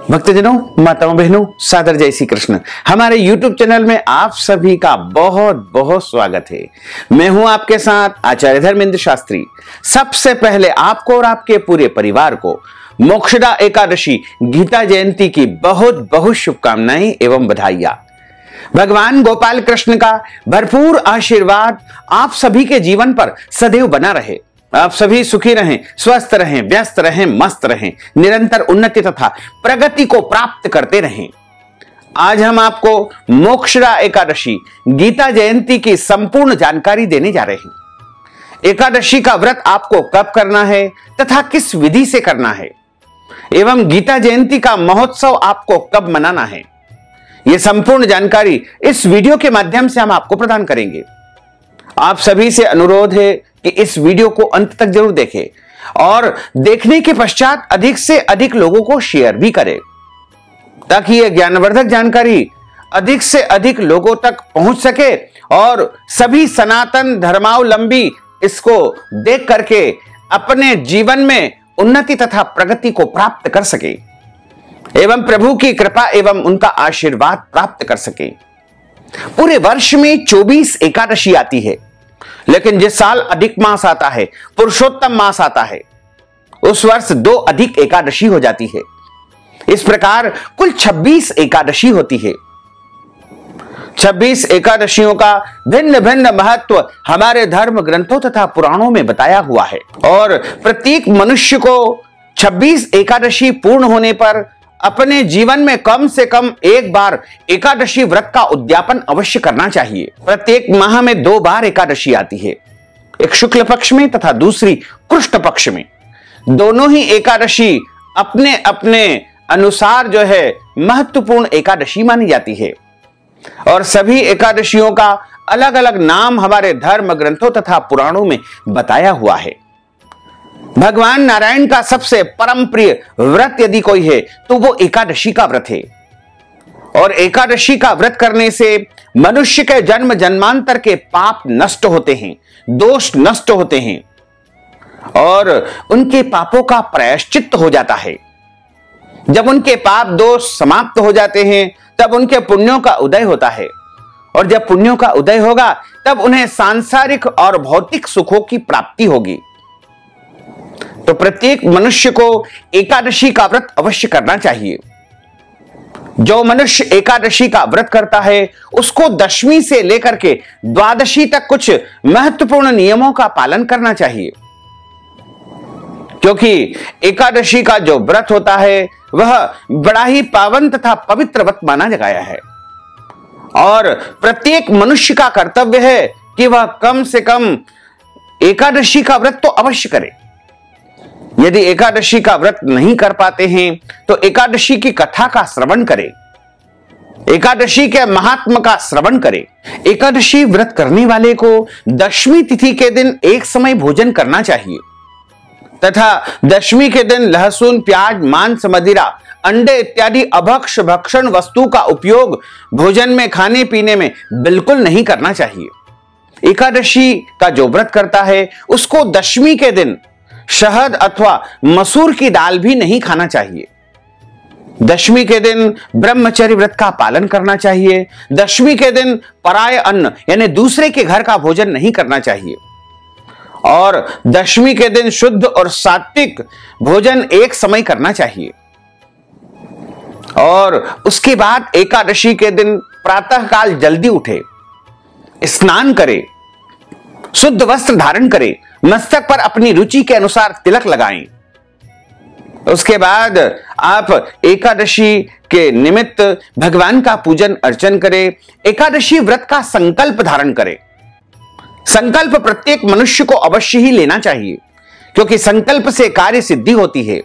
भक्तजनों, माताओं, बहनों, सादर जय श्री कृष्ण। हमारे YouTube चैनल में आप सभी का बहुत बहुत स्वागत है। मैं हूं आपके साथ आचार्य धर्मेंद्र शास्त्री। सबसे पहले आपको और आपके पूरे परिवार को मोक्षदा एकादशी गीता जयंती की बहुत बहुत शुभकामनाएं एवं बधाइयां। भगवान गोपाल कृष्ण का भरपूर आशीर्वाद आप सभी के जीवन पर सदैव बना रहे। आप सभी सुखी रहें, स्वस्थ रहें, व्यस्त रहें, मस्त रहें, निरंतर उन्नति तथा प्रगति को प्राप्त करते रहें। आज हम आपको मोक्षदा एकादशी गीता जयंती की संपूर्ण जानकारी देने जा रहे हैं। एकादशी का व्रत आपको कब करना है तथा किस विधि से करना है एवं गीता जयंती का महोत्सव आपको कब मनाना है, यह संपूर्ण जानकारी इस वीडियो के माध्यम से हम आपको प्रदान करेंगे। आप सभी से अनुरोध है कि इस वीडियो को अंत तक जरूर देखें और देखने के पश्चात अधिक से अधिक लोगों को शेयर भी करें, ताकि यह ज्ञानवर्धक जानकारी अधिक से अधिक लोगों तक पहुंच सके और सभी सनातन धर्मावलंबी इसको देख करके अपने जीवन में उन्नति तथा प्रगति को प्राप्त कर सके एवं प्रभु की कृपा एवं उनका आशीर्वाद प्राप्त कर सके। पूरे वर्ष में 24 एकादशी आती है, लेकिन जिस साल अधिक मास आता है, पुरुषोत्तम मास आता है, उस वर्ष 2 अधिक एकादशी हो जाती है। इस प्रकार कुल 26 एकादशी होती है। 26 एकादशियों का भिन्न भिन्न महत्व हमारे धर्म ग्रंथों तथा पुराणों में बताया हुआ है और प्रत्येक मनुष्य को 26 एकादशी पूर्ण होने पर अपने जीवन में कम से कम एक बार एकादशी व्रत का उद्यापन अवश्य करना चाहिए। प्रत्येक माह में 2 बार एकादशी आती है, एक शुक्ल पक्ष में तथा दूसरी कृष्ण पक्ष में। दोनों ही एकादशी अपने अपने अनुसार जो है महत्वपूर्ण एकादशी मानी जाती है और सभी एकादशियों का अलग अलग नाम हमारे धर्म ग्रंथों तथा पुराणों में बताया हुआ है। भगवान नारायण का सबसे परम प्रिय व्रत यदि कोई है तो वो एकादशी का व्रत है और एकादशी का व्रत करने से मनुष्य के जन्म जन्मांतर के पाप नष्ट होते हैं, दोष नष्ट होते हैं और उनके पापों का प्रायश्चित्त हो जाता है। जब उनके पाप दोष समाप्त हो जाते हैं तब उनके पुण्यों का उदय होता है और जब पुण्यों का उदय होगा तब उन्हें सांसारिक और भौतिक सुखों की प्राप्ति होगी। तो प्रत्येक मनुष्य को एकादशी का व्रत अवश्य करना चाहिए। जो मनुष्य एकादशी का व्रत करता है उसको दशमी से लेकर के द्वादशी तक कुछ महत्वपूर्ण नियमों का पालन करना चाहिए, क्योंकि एकादशी का जो व्रत होता है वह बड़ा ही पावन तथा पवित्र व्रत माना गया है और प्रत्येक मनुष्य का कर्तव्य है कि वह कम से कम एकादशी का व्रत तो अवश्य करे। यदि एकादशी का व्रत नहीं कर पाते हैं तो एकादशी की कथा का श्रवण करें, एकादशी के महात्म का श्रवण करें। एकादशी व्रत करने वाले को दशमी तिथि के दिन एक समय भोजन करना चाहिए तथा दशमी के दिन लहसुन, प्याज, मांस, मदिरा, अंडे इत्यादि अभक्ष्य भक्षण वस्तु का उपयोग भोजन में खाने पीने में बिल्कुल नहीं करना चाहिए। एकादशी का जो व्रत करता है उसको दशमी के दिन शहद अथवा मसूर की दाल भी नहीं खाना चाहिए। दशमी के दिन ब्रह्मचर्य व्रत का पालन करना चाहिए। दशमी के दिन पराय अन्न यानी दूसरे के घर का भोजन नहीं करना चाहिए और दशमी के दिन शुद्ध और सात्विक भोजन एक समय करना चाहिए और उसके बाद एकादशी के दिन प्रातः काल जल्दी उठे, स्नान करे, शुद्ध वस्त्र धारण करे, मस्तक पर अपनी रुचि के अनुसार तिलक लगाएं। उसके बाद आप एकादशी के निमित्त भगवान का पूजन अर्चन करें। एकादशी व्रत का संकल्प धारण करें। संकल्प प्रत्येक मनुष्य को अवश्य ही लेना चाहिए, क्योंकि संकल्प से कार्य सिद्धि होती है।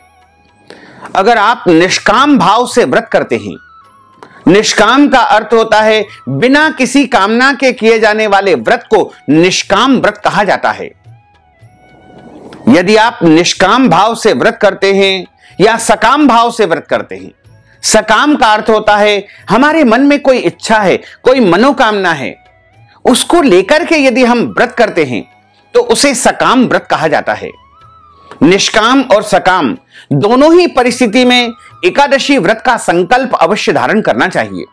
अगर आप निष्काम भाव से व्रत करते हैं, निष्काम का अर्थ होता है बिना किसी कामना के किए जाने वाले व्रत को निष्काम व्रत कहा जाता है। यदि आप निष्काम भाव से व्रत करते हैं या सकाम भाव से व्रत करते हैं, सकाम का अर्थ होता है हमारे मन में कोई इच्छा है, कोई मनोकामना है, उसको लेकर के यदि हम व्रत करते हैं तो उसे सकाम व्रत कहा जाता है। निष्काम और सकाम दोनों ही परिस्थिति में एकादशी व्रत का संकल्प अवश्य धारण करना चाहिए।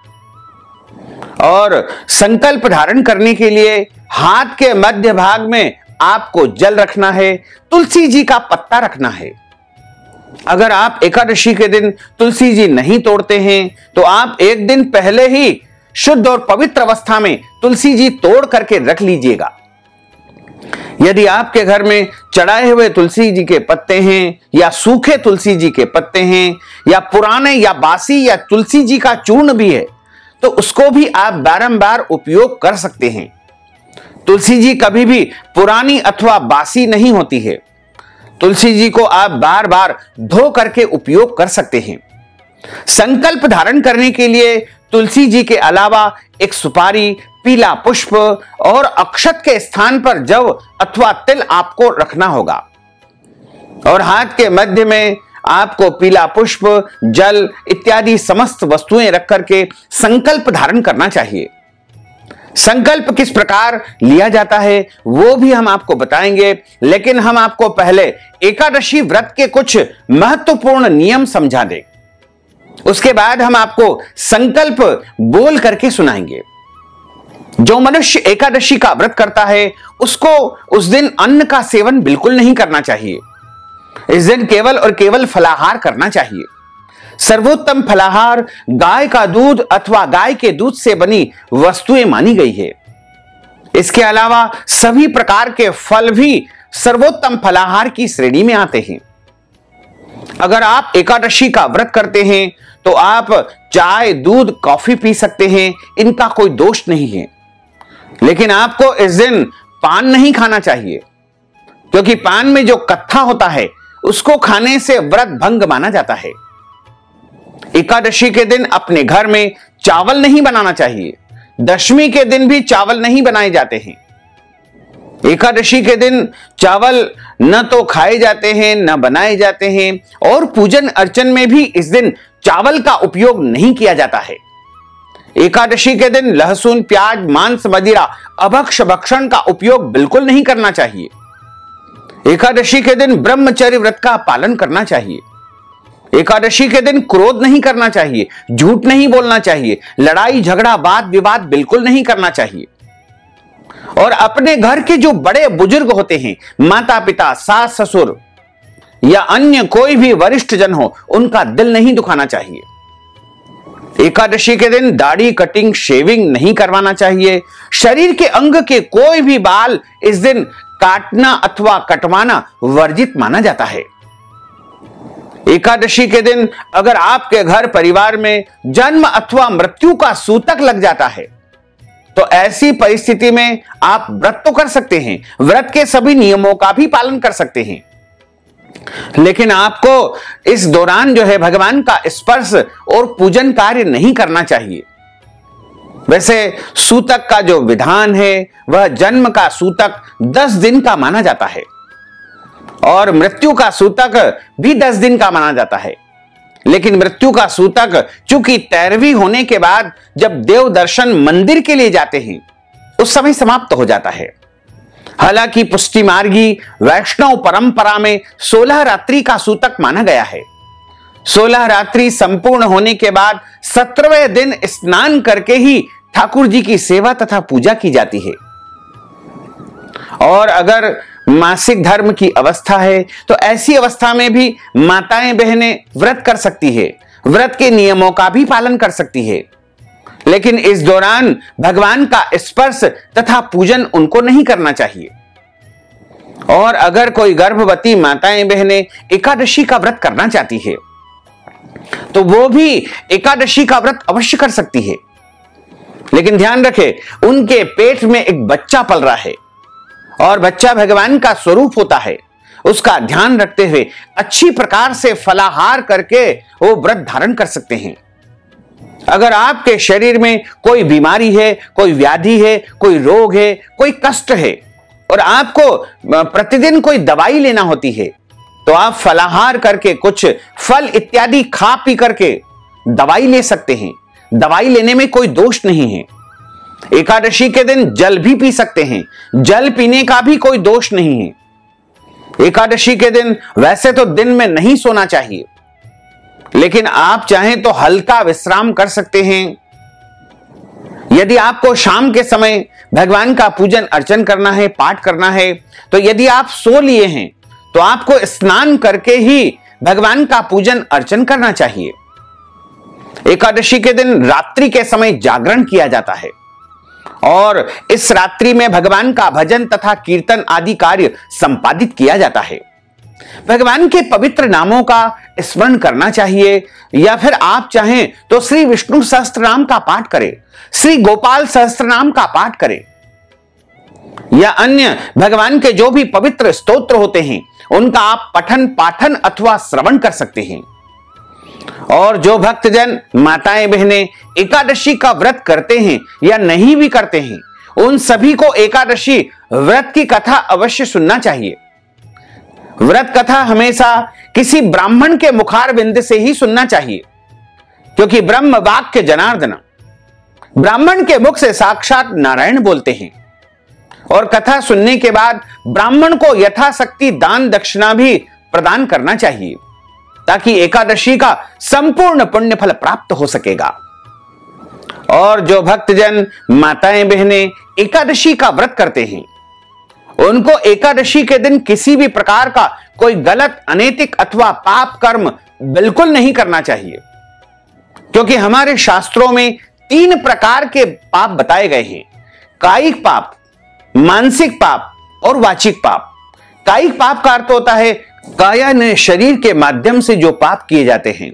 और संकल्प धारण करने के लिए हाथ के मध्य भाग में आपको जल रखना है, तुलसी जी का पत्ता रखना है। अगर आप एकादशी के दिन तुलसी जी नहीं तोड़ते हैं तो आप एक दिन पहले ही शुद्ध और पवित्र अवस्था में तुलसी जी तोड़ करके रख लीजिएगा। यदि आपके घर में चढ़ाए हुए तुलसी जी के पत्ते हैं या सूखे तुलसी जी के पत्ते हैं या पुराने या बासी या तुलसी जी का चूर्ण भी है तो उसको भी आप बारंबार उपयोग कर सकते हैं। तुलसी जी कभी भी पुरानी अथवा बासी नहीं होती है। तुलसी जी को आप बार बार धो करके उपयोग कर सकते हैं। संकल्प धारण करने के लिए तुलसी जी के अलावा एक सुपारी, पीला पुष्प और अक्षत के स्थान पर जव अथवा तिल आपको रखना होगा। और हाथ के मध्य में आपको पीला पुष्प, जल इत्यादि समस्त वस्तुएं रख करके संकल्प धारण करना चाहिए। संकल्प किस प्रकार लिया जाता है वो भी हम आपको बताएंगे, लेकिन हम आपको पहले एकादशी व्रत के कुछ महत्वपूर्ण नियम समझा दें। उसके बाद हम आपको संकल्प बोल करके सुनाएंगे। जो मनुष्य एकादशी का व्रत करता है उसको उस दिन अन्न का सेवन बिल्कुल नहीं करना चाहिए। इस दिन केवल और केवल फलाहार करना चाहिए। सर्वोत्तम फलाहार गाय का दूध अथवा गाय के दूध से बनी वस्तुएं मानी गई है। इसके अलावा सभी प्रकार के फल भी सर्वोत्तम फलाहार की श्रेणी में आते हैं। अगर आप एकादशी का व्रत करते हैं तो आप चाय, दूध, कॉफी पी सकते हैं, इनका कोई दोष नहीं है। लेकिन आपको इस दिन पान नहीं खाना चाहिए, क्योंकि पान में जो कत्था होता है उसको खाने से व्रत भंग माना जाता है। एकादशी के दिन अपने घर में चावल नहीं बनाना चाहिए। दशमी के दिन भी चावल नहीं बनाए जाते हैं। एकादशी के दिन चावल न तो खाए जाते हैं न बनाए जाते हैं, और पूजन अर्चन में भी इस दिन चावल का उपयोग नहीं किया जाता है। एकादशी के दिन लहसुन, प्याज, मांस, मदिरा, अभक्ष भक्षण का उपयोग बिल्कुल नहीं करना चाहिए। एकादशी के दिन ब्रह्मचर्य व्रत का पालन करना चाहिए। एकादशी के दिन क्रोध नहीं करना चाहिए, झूठ नहीं बोलना चाहिए, लड़ाई झगड़ा वाद विवाद बिल्कुल नहीं करना चाहिए। और अपने घर के जो बड़े बुजुर्ग होते हैं, माता पिता, सास ससुर या अन्य कोई भी वरिष्ठ जन हो, उनका दिल नहीं दुखाना चाहिए। एकादशी के दिन दाढ़ी, कटिंग, शेविंग नहीं करवाना चाहिए। शरीर के अंग के कोई भी बाल इस दिन काटना अथवा कटवाना वर्जित माना जाता है। एकादशी के दिन अगर आपके घर परिवार में जन्म अथवा मृत्यु का सूतक लग जाता है तो ऐसी परिस्थिति में आप व्रत तो कर सकते हैं, व्रत के सभी नियमों का भी पालन कर सकते हैं, लेकिन आपको इस दौरान जो है भगवान का स्पर्श और पूजन कार्य नहीं करना चाहिए। वैसे सूतक का जो विधान है वह जन्म का सूतक 10 दिन का माना जाता है और मृत्यु का सूतक भी 10 दिन का माना जाता है। लेकिन मृत्यु का सूतक चूंकि 13वीं होने के बाद जब देव दर्शन मंदिर के लिए जाते हैं उस समय समाप्त हो जाता है। हालांकि पुष्टि मार्गी वैष्णव परंपरा में 16 रात्रि का सूतक माना गया है। 16 रात्रि संपूर्ण होने के बाद 17वें दिन स्नान करके ही ठाकुर जी की सेवा तथा पूजा की जाती है। और अगर मासिक धर्म की अवस्था है तो ऐसी अवस्था में भी माताएं बहनें व्रत कर सकती है, व्रत के नियमों का भी पालन कर सकती है, लेकिन इस दौरान भगवान का स्पर्श तथा पूजन उनको नहीं करना चाहिए। और अगर कोई गर्भवती माताएं बहनें एकादशी का व्रत करना चाहती है तो वो भी एकादशी का व्रत अवश्य कर सकती है, लेकिन ध्यान रखें उनके पेट में एक बच्चा पल रहा है और बच्चा भगवान का स्वरूप होता है। उसका ध्यान रखते हुए अच्छी प्रकार से फलाहार करके वो व्रत धारण कर सकते हैं। अगर आपके शरीर में कोई बीमारी है, कोई व्याधि है, कोई रोग है, कोई कष्ट है और आपको प्रतिदिन कोई दवाई लेना होती है तो आप फलाहार करके कुछ फल इत्यादि खा पी करके दवाई ले सकते हैं। दवाई लेने में कोई दोष नहीं है। एकादशी के दिन जल भी पी सकते हैं, जल पीने का भी कोई दोष नहीं है। एकादशी के दिन वैसे तो दिन में नहीं सोना चाहिए, लेकिन आप चाहें तो हल्का विश्राम कर सकते हैं। यदि आपको शाम के समय भगवान का पूजन अर्चन करना है, पाठ करना है, तो यदि आप सो लिए हैं तो आपको स्नान करके ही भगवान का पूजन अर्चन करना चाहिए। एकादशी के दिन रात्रि के समय जागरण किया जाता है और इस रात्रि में भगवान का भजन तथा कीर्तन आदि कार्य संपादित किया जाता है। भगवान के पवित्र नामों का स्मरण करना चाहिए, या फिर आप चाहें तो श्री विष्णु सहस्त्रनाम का पाठ करें, श्री गोपाल सहस्त्रनाम का पाठ करें, या अन्य भगवान के जो भी पवित्र स्तोत्र होते हैं उनका आप पठन पाठन अथवा श्रवण कर सकते हैं। और जो भक्तजन माताएं बहनें एकादशी का व्रत करते हैं या नहीं भी करते हैं, उन सभी को एकादशी व्रत की कथा अवश्य सुनना चाहिए। व्रत कथा हमेशा किसी ब्राह्मण के मुखारविंद से ही सुनना चाहिए, क्योंकि ब्रह्म वाक्य जनार्दन, ब्राह्मण के मुख से साक्षात नारायण बोलते हैं। और कथा सुनने के बाद ब्राह्मण को यथाशक्ति दान दक्षिणा भी प्रदान करना चाहिए, ताकि एकादशी का संपूर्ण पुण्य फल प्राप्त हो सकेगा। और जो भक्तजन माताएं बहनें एकादशी का व्रत करते हैं, उनको एकादशी के दिन किसी भी प्रकार का कोई गलत, अनैतिक अथवा पाप कर्म बिल्कुल नहीं करना चाहिए, क्योंकि हमारे शास्त्रों में 3 प्रकार के पाप बताए गए हैं: कायिक पाप, मानसिक पाप और वाचिक पाप। कायिक पाप का अर्थ होता है काया ने शरीर के माध्यम से जो पाप किए जाते हैं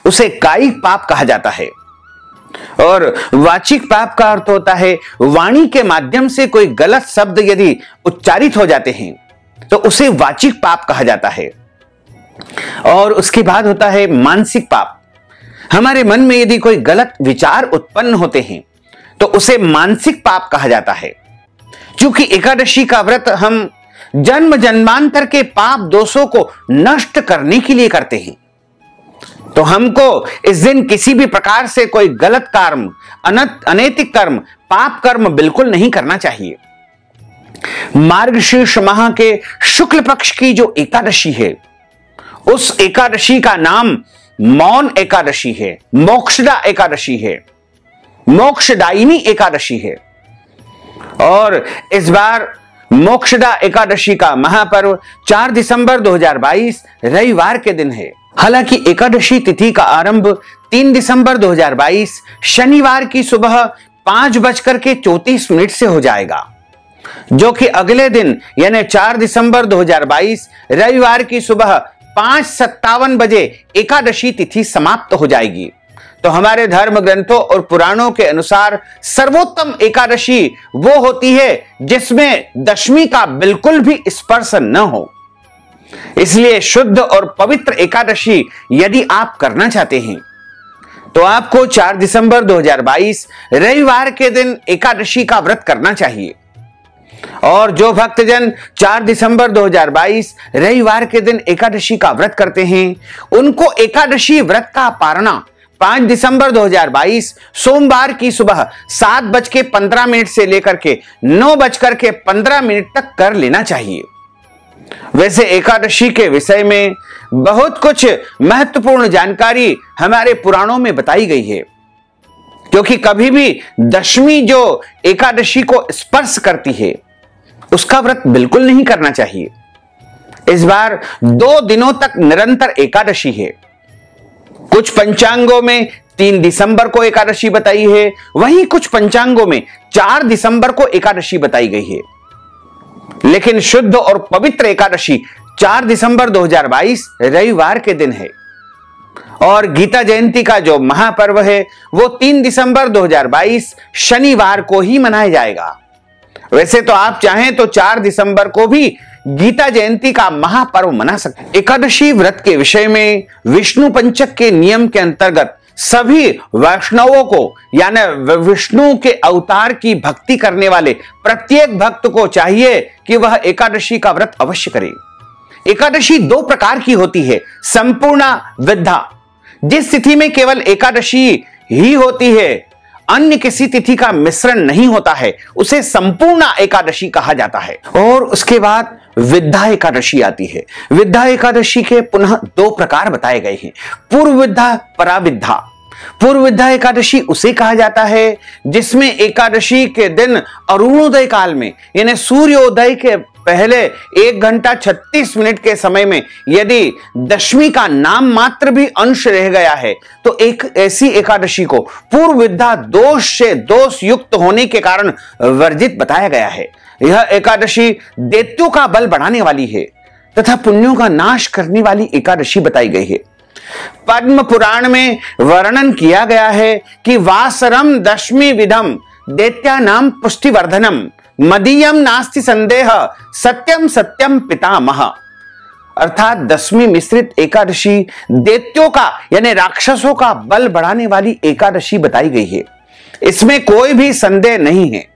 उसे कायिक पाप कहा जाता है, और वाचिक पाप का अर्थ होता है वाणी के माध्यम से कोई गलत शब्द यदि उच्चारित हो जाते हैं तो उसे वाचिक पाप कहा जाता है। और उसके बाद होता है मानसिक पाप। हमारे मन में यदि कोई गलत विचार उत्पन्न होते हैं तो उसे मानसिक पाप कहा जाता है। क्योंकि एकादशी का व्रत हम जन्म जन्मांतर के पाप दोषों को नष्ट करने के लिए करते हैं, तो हमको इस दिन किसी भी प्रकार से कोई गलत कर्म, अनैतिक कर्म, पाप कर्म बिल्कुल नहीं करना चाहिए। मार्गशीर्ष माह के शुक्ल पक्ष की जो एकादशी है, उस एकादशी का नाम मौन एकादशी है, मोक्षदा एकादशी है, मोक्षदायिनी एकादशी है। और इस बार मोक्षदा एकादशी का महापर्व 4 दिसंबर 2022 रविवार के दिन है। हालांकि एकादशी तिथि का आरंभ 3 दिसंबर 2022 शनिवार की सुबह 5:34 से हो जाएगा, जो कि अगले दिन यानी 4 दिसंबर 2022 रविवार की सुबह 5:57 बजे एकादशी तिथि समाप्त हो जाएगी। तो हमारे धर्म ग्रंथों और पुराणों के अनुसार सर्वोत्तम एकादशी वो होती है जिसमें दशमी का बिल्कुल भी स्पर्श न हो। इसलिए शुद्ध और पवित्र एकादशी यदि आप करना चाहते हैं तो आपको 4 दिसंबर 2022 रविवार के दिन एकादशी का व्रत करना चाहिए। और जो भक्तजन 4 दिसंबर 2022 रविवार के दिन एकादशी का व्रत करते हैं, उनको एकादशी व्रत का पारणा 5 दिसंबर 2022 सोमवार की सुबह 7:15 से लेकर के 9:15 तक कर लेना चाहिए। वैसे एकादशी के विषय में बहुत कुछ महत्वपूर्ण जानकारी हमारे पुराणों में बताई गई है, क्योंकि कभी भी दशमी जो एकादशी को स्पर्श करती है उसका व्रत बिल्कुल नहीं करना चाहिए। इस बार 2 दिनों तक निरंतर एकादशी है। कुछ पंचांगों में 3 दिसंबर को एकादशी बताई है, वहीं कुछ पंचांगों में 4 दिसंबर को एकादशी बताई गई है। लेकिन शुद्ध और पवित्र एकादशी 4 दिसंबर 2022 रविवार के दिन है। और गीता जयंती का जो महापर्व है वो 3 दिसंबर 2022 शनिवार को ही मनाया जाएगा। वैसे तो आप चाहें तो 4 दिसंबर को भी गीता जयंती का महापर्व मना सकते हैं। एकादशी व्रत के विषय में विष्णु पंचक के नियम के अंतर्गत सभी वैष्णवों को यानी विष्णु के अवतार की भक्ति करने वाले प्रत्येक भक्त को चाहिए कि वह एकादशी का व्रत अवश्य करे। एकादशी 2 प्रकार की होती है, संपूर्णा विद्धा, जिस तिथि में केवल एकादशी ही होती है, अन्य किसी तिथि का मिश्रण नहीं होता है, उसे संपूर्ण एकादशी कहा जाता है। और उसके बाद विद्या एकादशी आती है। विद्या एकादशी के पुनः दो प्रकार बताए गए हैं, पूर्व विद्या, पराविद्या। पूर्व विद्या एकादशी उसे कहा जाता है जिसमें एकादशी के दिन अरुणोदय काल में यानी सूर्योदय के पहले 1 घंटा 36 मिनट के समय में यदि दशमी का नाम मात्र भी अंश रह गया है तो एक ऐसी एकादशी को पूर्व विद्या दोष से दोष युक्त होने के कारण वर्जित बताया गया है। यह एकादशी दैत्यों का बल बढ़ाने वाली है तथा पुण्यों का नाश करने वाली एकादशी बताई गई है। पद्म पुराण में वर्णन किया गया है कि वासरम दशमी विधम दैत्या नाम पुष्टिवर्धनम मदीयम नास्ति संदेह सत्यम सत्यम पितामह। अर्थात दशमी मिश्रित एकादशी दैत्यों का यानी राक्षसों का बल बढ़ाने वाली एकादशी बताई गई है, इसमें कोई भी संदेह नहीं है।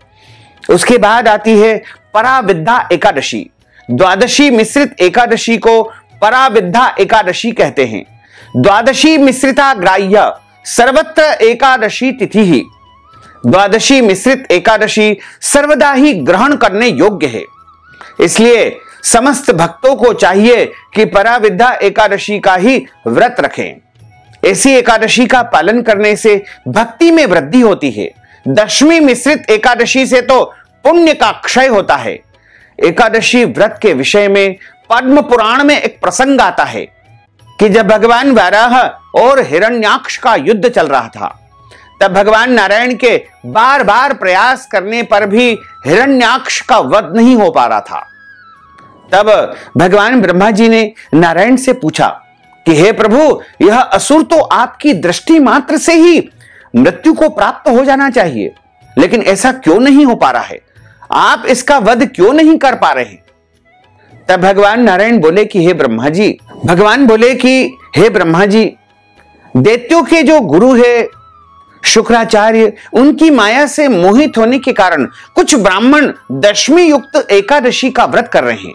उसके बाद आती है पराविद्या एकादशी। द्वादशी मिश्रित एकादशी को पराविद्या एकादशी कहते हैं। द्वादशी मिश्रिता ग्राह्य सर्वत्र एकादशी तिथि ही। द्वादशी मिश्रित एकादशी सर्वदा ही ग्रहण करने योग्य है, इसलिए समस्त भक्तों को चाहिए कि पराविद्या एकादशी का ही व्रत रखें। ऐसी एकादशी का पालन करने से भक्ति में वृद्धि होती है। दशमी मिश्रित एकादशी से तो पुण्य का क्षय होता है। एकादशी व्रत के विषय में पद्म पुराण में एक प्रसंग आता है कि जब भगवान वाराह और हिरण्याक्ष का युद्ध चल रहा था तब भगवान नारायण के बार बार प्रयास करने पर भी हिरण्याक्ष का वध नहीं हो पा रहा था। तब भगवान ब्रह्मा जी ने नारायण से पूछा कि हे प्रभु, यह असुर तो आपकी दृष्टि मात्र से ही मृत्यु को प्राप्त हो जाना चाहिए, लेकिन ऐसा क्यों नहीं हो पा रहा है? आप इसका वध क्यों नहीं कर पा रहे? तब भगवान नारायण बोले कि हे ब्रह्मा जी, भगवान बोले कि हे ब्रह्मा जी, दैत्यों के जो गुरु है शुक्राचार्य, उनकी माया से मोहित होने के कारण कुछ ब्राह्मण दशमी युक्त एकादशी का व्रत कर रहे हैं,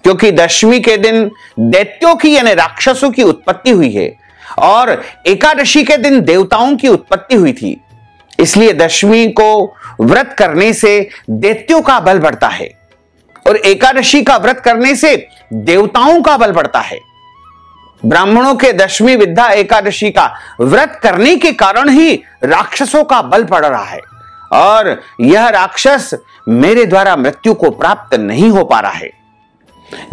क्योंकि दशमी के दिन दैत्यों की यानी राक्षसों की उत्पत्ति हुई है और एकादशी के दिन देवताओं की उत्पत्ति हुई थी। इसलिए दशमी को व्रत करने से दैत्यों का बल बढ़ता है और एकादशी का व्रत करने से देवताओं का बल बढ़ता है। ब्राह्मणों के दशमी विद्या एकादशी का व्रत करने के कारण ही राक्षसों का बल बढ़ रहा है और यह राक्षस मेरे द्वारा मृत्यु को प्राप्त नहीं हो पा रहा है।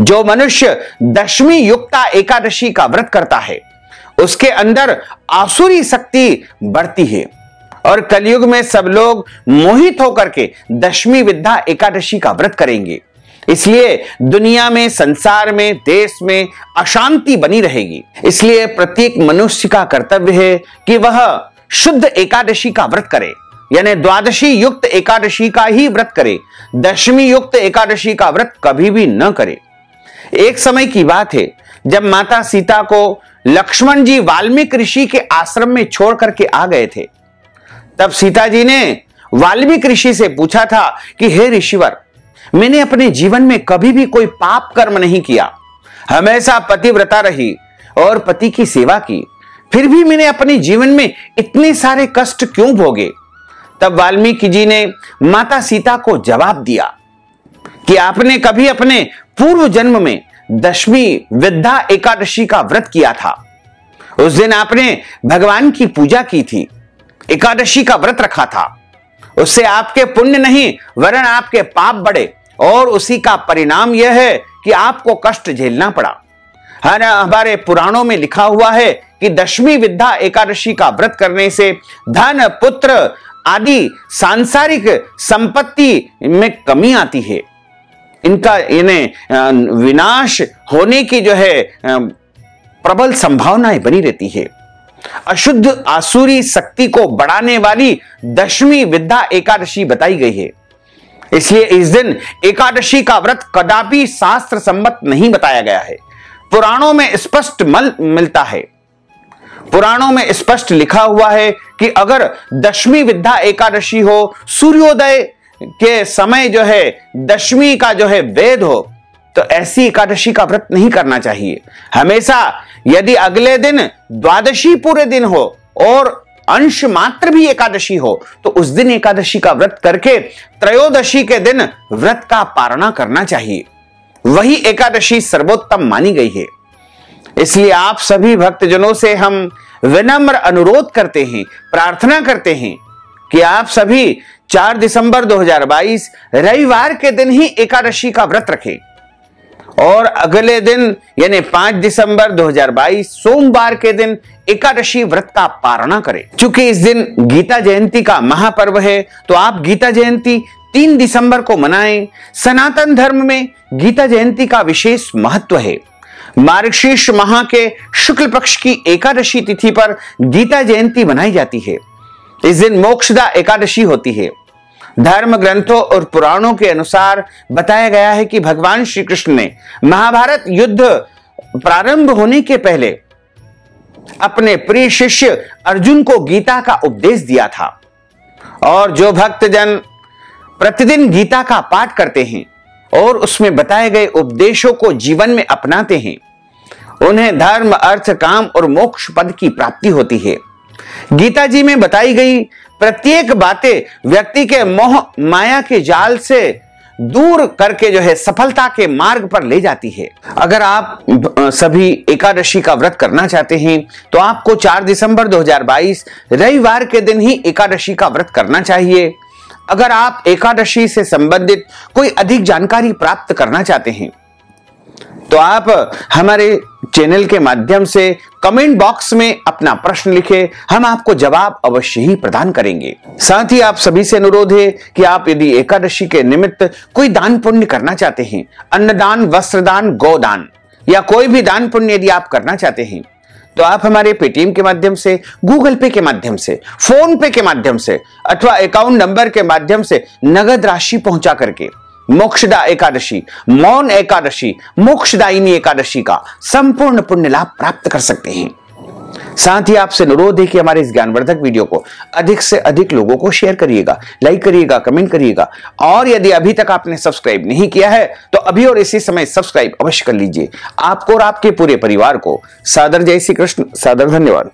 जो मनुष्य दशमी युक्ता एकादशी का व्रत करता है उसके अंदर आसुरी शक्ति बढ़ती है और कलयुग में सब लोग मोहित होकर के दशमी विद्या एकादशी का व्रत करेंगे। इसलिए दुनिया में, संसार में, देश में अशांति बनी रहेगी। इसलिए प्रत्येक मनुष्य का कर्तव्य है कि वह शुद्ध एकादशी का व्रत करे, यानी द्वादशी युक्त एकादशी का ही व्रत करे। दशमी युक्त एकादशी का व्रत कभी भी न करे। एक समय की बात है जब माता सीता को लक्ष्मण जी वाल्मीकि ऋषि के आश्रम में छोड़ करके आ गए थे। तब सीता जी ने वाल्मीकि ऋषि से पूछा था कि हे ऋषिवर, मैंने अपने जीवन में कभी भी कोई पाप कर्म नहीं किया, हमेशा पतिव्रता रही और पति की सेवा की, फिर भी मैंने अपने जीवन में इतने सारे कष्ट क्यों भोगे? तब वाल्मीकि जी ने माता सीता को जवाब दिया कि आपने कभी अपने पूर्व जन्म में दशमी विद्या एकादशी का व्रत किया था। उस दिन आपने भगवान की पूजा की थी, एकादशी का व्रत रखा था। उससे आपके पुण्य नहीं वरन आपके पाप बढ़े और उसी का परिणाम यह है कि आपको कष्ट झेलना पड़ा। हमारे पुराणों में लिखा हुआ है कि दशमी विद्या एकादशी का व्रत करने से धन, पुत्र आदि सांसारिक संपत्ति में कमी आती है। इनका इन्हें विनाश होने की जो है प्रबल संभावनाएं बनी रहती है। अशुद्ध आसुरी शक्ति को बढ़ाने वाली दशमी विद्या एकादशी बताई गई है। इसलिए इस दिन एकादशी का व्रत कदापि शास्त्र सम्मत नहीं बताया गया है। पुराणों में स्पष्ट मिलता है, पुराणों में स्पष्ट लिखा हुआ है कि अगर दशमी विद्या एकादशी हो, सूर्योदय के समय जो है दशमी का जो है वेद हो, तो ऐसी एकादशी का व्रत नहीं करना चाहिए। हमेशा यदि अगले दिन द्वादशी पूरे दिन हो और अंश मात्र भी एकादशी हो तो उस दिन एकादशी का व्रत करके त्रयोदशी के दिन व्रत का पारणा करना चाहिए। वही एकादशी सर्वोत्तम मानी गई है। इसलिए आप सभी भक्तजनों से हम विनम्र अनुरोध करते हैं, प्रार्थना करते हैं कि आप सभी 4 दिसंबर 2022 रविवार के दिन ही एकादशी का व्रत रखें और अगले दिन यानी 5 दिसंबर 2022 सोमवार के दिन एकादशी व्रत का पारणा करें। क्योंकि इस दिन गीता जयंती का महापर्व है, तो आप गीता जयंती 3 दिसंबर को मनाएं। सनातन धर्म में गीता जयंती का विशेष महत्व है। मार्गशीर्ष माह के शुक्ल पक्ष की एकादशी तिथि पर गीता जयंती मनाई जाती है। इस दिन मोक्षदा एकादशी होती है। धर्म ग्रंथों और पुराणों के अनुसार बताया गया है कि भगवान श्री कृष्ण ने महाभारत युद्ध प्रारंभ होने के पहले अपने प्रिय शिष्य अर्जुन को गीता का उपदेश दिया था। और जो भक्तजन प्रतिदिन गीता का पाठ करते हैं और उसमें बताए गए उपदेशों को जीवन में अपनाते हैं, उन्हें धर्म, अर्थ, काम और मोक्ष पद की प्राप्ति होती है। गीता जी में बताई गई प्रत्येक बातें व्यक्ति के मोह माया के जाल से दूर करके जो है सफलता के मार्ग पर ले जाती है। अगर आप सभी एकादशी का व्रत करना चाहते हैं तो आपको 4 दिसंबर 2022 रविवार के दिन ही एकादशी का व्रत करना चाहिए। अगर आप एकादशी से संबंधित कोई अधिक जानकारी प्राप्त करना चाहते हैं तो आप हमारे चैनल के माध्यम से कमेंट बॉक्स में अपना प्रश्न लिखें, हम आपको जवाब अवश्य ही प्रदान करेंगे। साथ ही आप सभी से अनुरोध है कि आप यदि एकादशी के निमित्त कोई दान पुण्य करना चाहते हैं, अन्नदान, वस्त्रदान, गोदान या कोई भी दान पुण्य यदि आप करना चाहते हैं तो आप हमारे पेटीएम के माध्यम से, गूगल पे के माध्यम से, फोन पे के माध्यम से अथवा अकाउंट नंबर के माध्यम से नगद राशि पहुंचा करके मोक्षदा एकादशी, मौन एकादशी, मोक्षदायिनी एकादशी का संपूर्ण पुण्य लाभ प्राप्त कर सकते हैं। साथ ही आपसे अनुरोध है कि हमारे इस ज्ञानवर्धक वीडियो को अधिक से अधिक लोगों को शेयर करिएगा, लाइक करिएगा, कमेंट करिएगा और यदि अभी तक आपने सब्सक्राइब नहीं किया है तो अभी और इसी समय सब्सक्राइब अवश्य कर लीजिए। आपको और आपके पूरे परिवार को सादर जय श्री कृष्ण, सादर धन्यवाद।